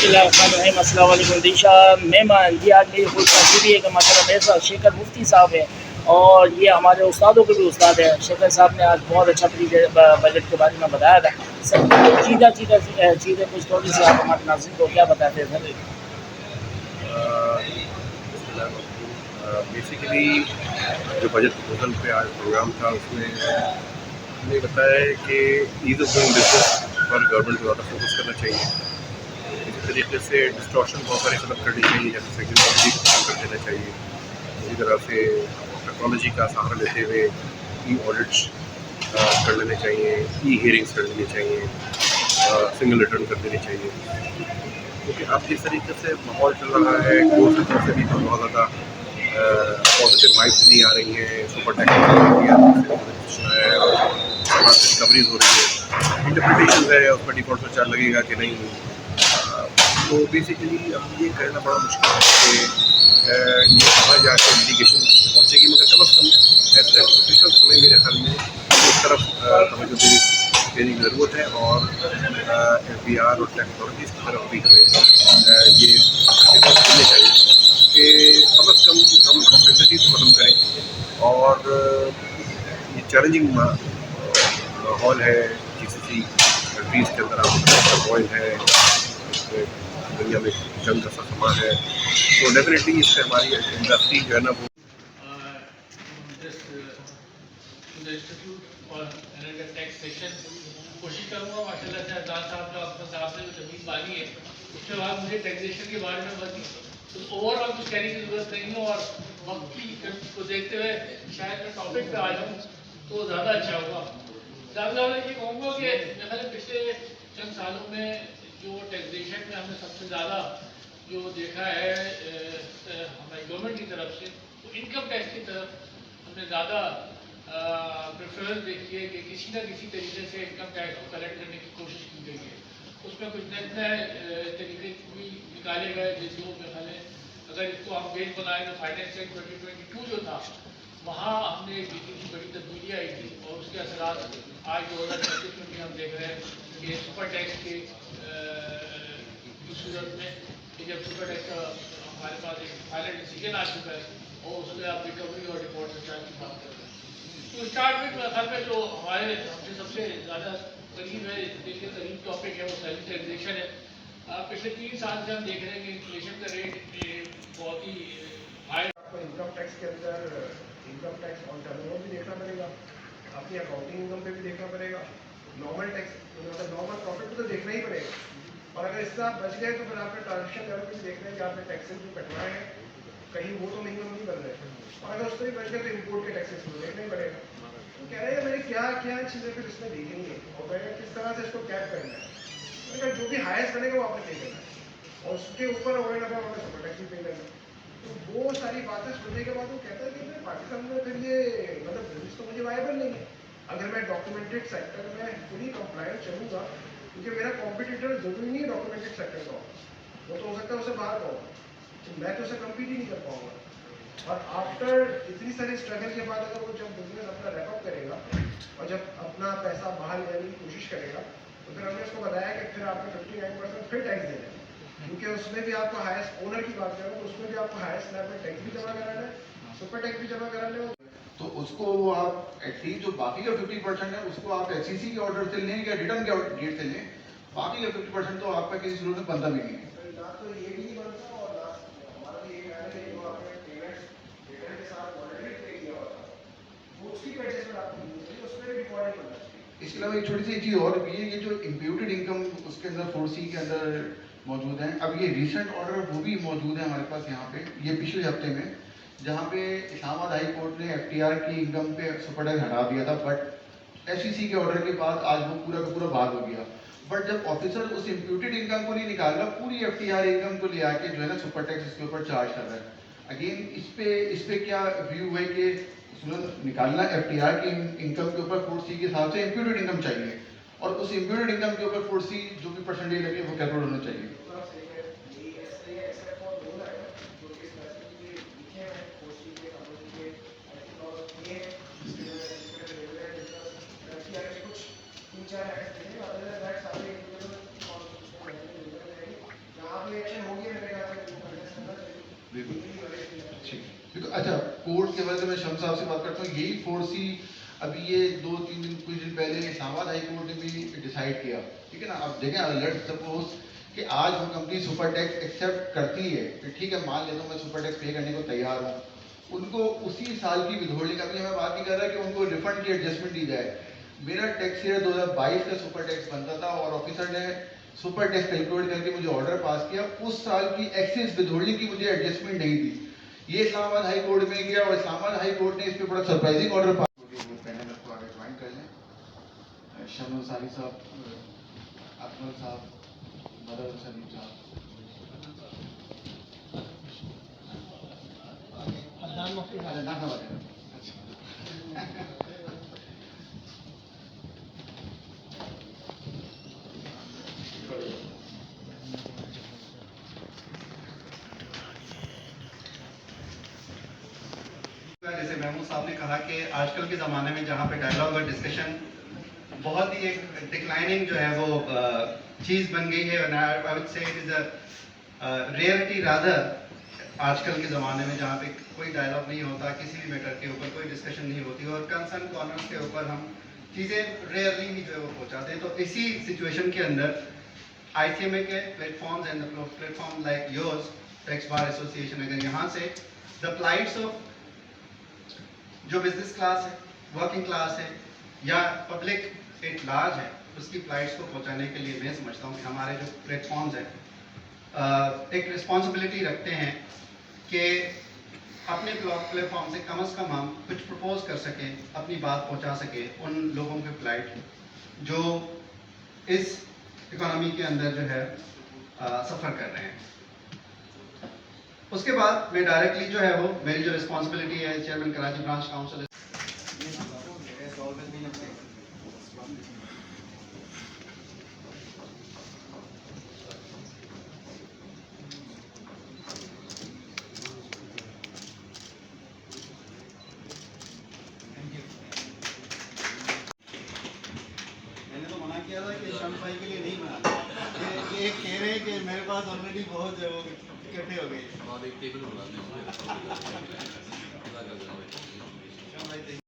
अस्सलाम वालेकुम दिशा मेहमान जी। आज मेरी खुश नसीबी है कि माशाल्लाह मेरे साथ शेखर मुफ्ती साहब हैं और ये हमारे उस्तादों के भी उस्ताद हैं। शेखर साहब ने आज बहुत अच्छा बजट के बारे में बताया था। सर कुछ चीज़ा चीज़ा चीज़ें कुछ थोड़ी सी आप हमारे नाज़रीन को क्या बताते हैं सर? बेसिकली जो बजट प्रपोजल पे आज प्रोग्राम था उसमें हमने बताया है कि ईज़ ऑफ डूइंग बिजनेस पर गवर्नमेंट को ज़्यादा फोकस करना चाहिए। इसी तरीके से डिस्टॉर्शन बहुत सारी खत्म करनी चाहिए, जैसे सेकंड टेक्नोलॉजी को खत्म कर देना चाहिए। इसी तरह से टेक्नोलॉजी का सहारा लेते हुए ई ऑडिट्स कर लेने चाहिए, ई हियरिंग्स कर लेनी चाहिए, सिंगल रिटर्न कर देनी चाहिए। क्योंकि अब जिस तरीके से माहौल चल रहा है, कोर्ट की तरफ से भी बहुत ज़्यादा पॉजिटिव वाइब्स नहीं आ रही हैं। सुपर टेक्नोलॉजी है और रिकवरीज हो रही है, इंटरप्रिटेशन है उस पर डिफॉल्ट में चार्ज लगेगा कि नहीं। तो बेसिकली अब ये कहना बड़ा मुश्किल है कि ये कहाँ जाकर लिटिगेशन पहुँचेगी, मगर कम अज़ कम एज प्रोफेशनल समय मेरे ख्याल में एक तरफ तवज्जो देने की ज़रूरत है और FBR और टेक्नोलॉजीज़ की तरफ भी हमें ये करने चाहिए कि कम अज़ कम हम कॉम्प्लेक्सिटी को ख़त्म करें। और ये चैलेंजिंग माहौल है GCC कंट्रीज़ के अंदर, आप ऑयल है, दुनिया में जंग का समा है, तो डेफिनेटली इससे हमारी इंडस्ट्री जो है ना वो कोशिश करूँगा माशाल्लाह से अज़ान साहब जो आपका साहब से जो ज़मीन बानी है उसके बाद मुझे टैक्सेशन के बारे में बस तो ओवरऑल कुछ कहने की ज़रूरत नहीं है और वक्त की को देखते हुए शायद मैं टॉपिक पे आ जाऊँ तो ज़्यादा अच्छा होगा। ज़्यादा ये कहूँगा कि मेरे पिछले चंद सालों में जो टैक्सेशन में हमने सबसे ज़्यादा जो देखा है हमारी गवर्नमेंट की तरफ से, तो इनकम टैक्स की तरफ हमने ज़्यादा प्रेफरेंस देखी है कि किसी न किसी तरीके से इनकम टैक्स को कलेक्ट करने की कोशिश की गई है। उसमें कुछ नए नए तरीके भी निकाले गए जिसको मैंने अगर इसको हम बेस बनाए तो फाइनेंस एक्ट 2022 जो था वहाँ हमने देखी थी बड़ी तब्दीली आई थी और उसके असरात आज 2025 में भी हम देख रहे हैं कि सुपर टैक्स के की सूरत में कि जब सुपर टैक्स का हमारे पास एक फाइनल डिसीजन आ चुका है और उसमें आप रिकवरी और रिपोर्ट चार्ज की बात कर रहे हैं। तो स्टार्ट में घर में जो हमारे हमसे सबसे ज़्यादा करीब है, दिल के करीब टॉपिक है वो सैलरी टैक्सेशन है। पिछले 3 साल से हम देख रहे हैं कि इन्फ्लेशन का रेट बहुत ही हाई। आपको इनकम टैक्स के अंदर इनकम टैक्स ऑन टर्नओवर भी देखना पड़ेगा, अपनी अकाउंटिंग इनकम पे भी देखना पड़ेगा, नॉर्मल टैक्स मतलब नॉर्मल प्रॉफिट तो देखना ही पड़ेगा। और अगर इससे आप बच गए तो फिर आपने ट्रांजेक्शन लेवल पे भी देखना है कि आपने टैक्सेस जो कटवाए हैं कहीं वो तो नहीं बन रहे हैं। और अगर उस पर भी बच गए तो इम्पोर्ट के टैक्सेस को देखना ही पड़ेगा। तो कह रहे हैं मैंने क्या क्या चीज़ें फिर इसमें देखनी है और मैंने किस तरह से इसको कैप करना है। अगर जो भी हाईएस्ट बनेगा वो आपने पे करना है और उसके ऊपर ओवर लगा आपने सुपर टैक्स भी पे करना है। तो वो सारी बातें सुनने के बाद वो कहता है कि मैं पाकिस्तान में फिर ये मतलब बिजनेस तो मुझे वायबल नहीं है अगर मैं डॉक्यूमेंटेड सेक्टर में फुली कंप्लायंट चलूँगा, क्योंकि मेरा कॉम्पिटिटर जरूरी नहीं है डॉक्यूमेंटेड सेक्टर का वो तो हो सकता है उसे बाहर का होगा, तो मैं तो उसे कम्पीट ही नहीं कर पाऊंगा। और आफ्टर इतनी सारी स्ट्रगल के बाद अगर वो जब बिजनेस अपना रैपअप करेगा और जब अपना पैसा बाहर ले जाने की कोशिश करेगा तो फिर हमने उसको बताया कि फिर आपको 59% फिर टैक्स देना है, क्योंकि उसमें भी आपको हाईएस्ट ओनर की बात करें तो उसमें भी आपको हाईएस्ट स्लैब में टैक्स भी जमा कराना है, सुपर टैक्स भी जमा कराना है। तो उसको आप एटलीस्ट जो बाकी का 50% है उसको आप SEC के ऑर्डर से लें या रिटर्न के डेट से लें, बाकी का 50% तो आपका किसी सूरत में बनता भी नहीं है। ना तो ये भी नहीं बनता और ना हमारा भी ये कहना है जो आपने पेमेंट्स रिटर्न के साथ ऑलरेडी पे किया होता वो उसकी एडजस्टमेंट आपको मिलनी चाहिए, उसमें भी डिफॉल्ट बनना चाहिए। इसके अलावा एक छोटी सी चीज़ और भी है, ये जो इम्प्यूटेड इनकम उसके अंदर 4C के अंदर मौजूद है। अब ये रिसेंट ऑर्डर वो भी मौजूद है हमारे पास यहाँ पे, ये पिछले हफ्ते में, जहाँ पे इस्लामाबाद हाई कोर्ट ने FTR की इनकम पे सुपर टैक्स हटा दिया था, बट SEC के ऑर्डर के बाद आज वो पूरा का पूरा बाद हो गया। बट जब ऑफिसर उस इम्प्यूटेड इनकम को नहीं निकाल रहा, पूरी FTR इनकम को ले आके जो है ना सुपर टैक्स इसके ऊपर चार्ज कर रहा है। अगेन इस पे क्या व्यू है कि निकालना FTR की इनकम के ऊपर 4C के हिसाब से इम्प्यूटेड इनकम चाहिए और उस इम्प्यूटेड इनकम के ऊपर 4C जो भी परसेंटेज लगे वो कैलकुलेट होना चाहिए। अच्छा, कोर्ट के बारे में शम साहब से बात करता हूँ। यही 4C अभी ये 2-3 दिन कुछ दिन पहले इस्लामाबाद हाई कोर्ट ने भी डिसाइड किया, ठीक है ना। अब देखें, लेट्स सपोज कि आज वो कंपनी सुपर टैक्स एक्सेप्ट करती है, तो ठीक है, मान लेता हूँ मैं सुपर टैक्स पे करने को तैयार हूँ, उनको उसी साल की विधोल्डिंग, अभी हमें बात नहीं कर रहा है कि उनको रिफंड की एडजस्टमेंट दी जाए। मेरा टैक्स ईयर 2022 का सुपर टैक्स बनता था और ऑफिसर ने सुपर टैक्स कैलकुलेट करके मुझे ऑर्डर पास किया, उस साल की एक्सेस विधोल्डिंग की मुझे एडजस्टमेंट नहीं दी। ये इस्लामाबाद हाई कोर्ट में गया और इस्लामाबाद हाई कोर्ट ने इस पर बड़ा सरप्राइजिंग ऑर्डर पास किया। पैनल को आगे ज्वाइन कर लें। शमन साली साहब, अकमल साहब, मदर सलीम साहब। अच्छा, ना खबर है। जैसे महमूद साहब ने कहा कि आजकल के ज़माने में जहाँ पे डायलॉग और डिस्कशन बहुत ही एक डिक्लाइनिंग जो है वो चीज़ बन गई है, और I would say it is a rarity rather आजकल के ज़माने में जहाँ पे कोई डायलॉग नहीं होता, किसी भी मैटर के ऊपर कोई डिस्कशन नहीं होती और कंसर्न कॉर्नर्स के ऊपर हम चीज़ें रेयरली ही जो है वो पहुँचाते हैं। तो इसी सिचुएशन के अंदर ICMA के platforms and platform like yours, tax bar association, अगर यहाँ से द प्लाइट्स ऑफ जो बिजनेस क्लास है, वर्किंग क्लास है या पब्लिक एट लार्ज है, उसकी फ्लाइट्स को पहुंचाने के लिए मैं समझता हूं कि हमारे जो प्लेटफॉर्म्स हैं एक रिस्पॉन्सिबिलिटी रखते हैं कि अपने प्लेटफॉर्म से कम हम कुछ प्रपोज कर सकें, अपनी बात पहुंचा सकें उन लोगों के फ्लाइट जो इस इकोनॉमी के अंदर जो है सफ़र कर रहे हैं। उसके बाद मैं डायरेक्टली जो है वो मेरी जो रिस्पॉन्सिबिलिटी है चेयरमैन कराची ब्रांच काउंसिल मैंने तो मना किया था कि शम भाई के लिए नहीं मना, ये कह रहे हैं कि मेरे पास ऑलरेडी बहुत जो है वो इकट्ठे हो गए। शम भाई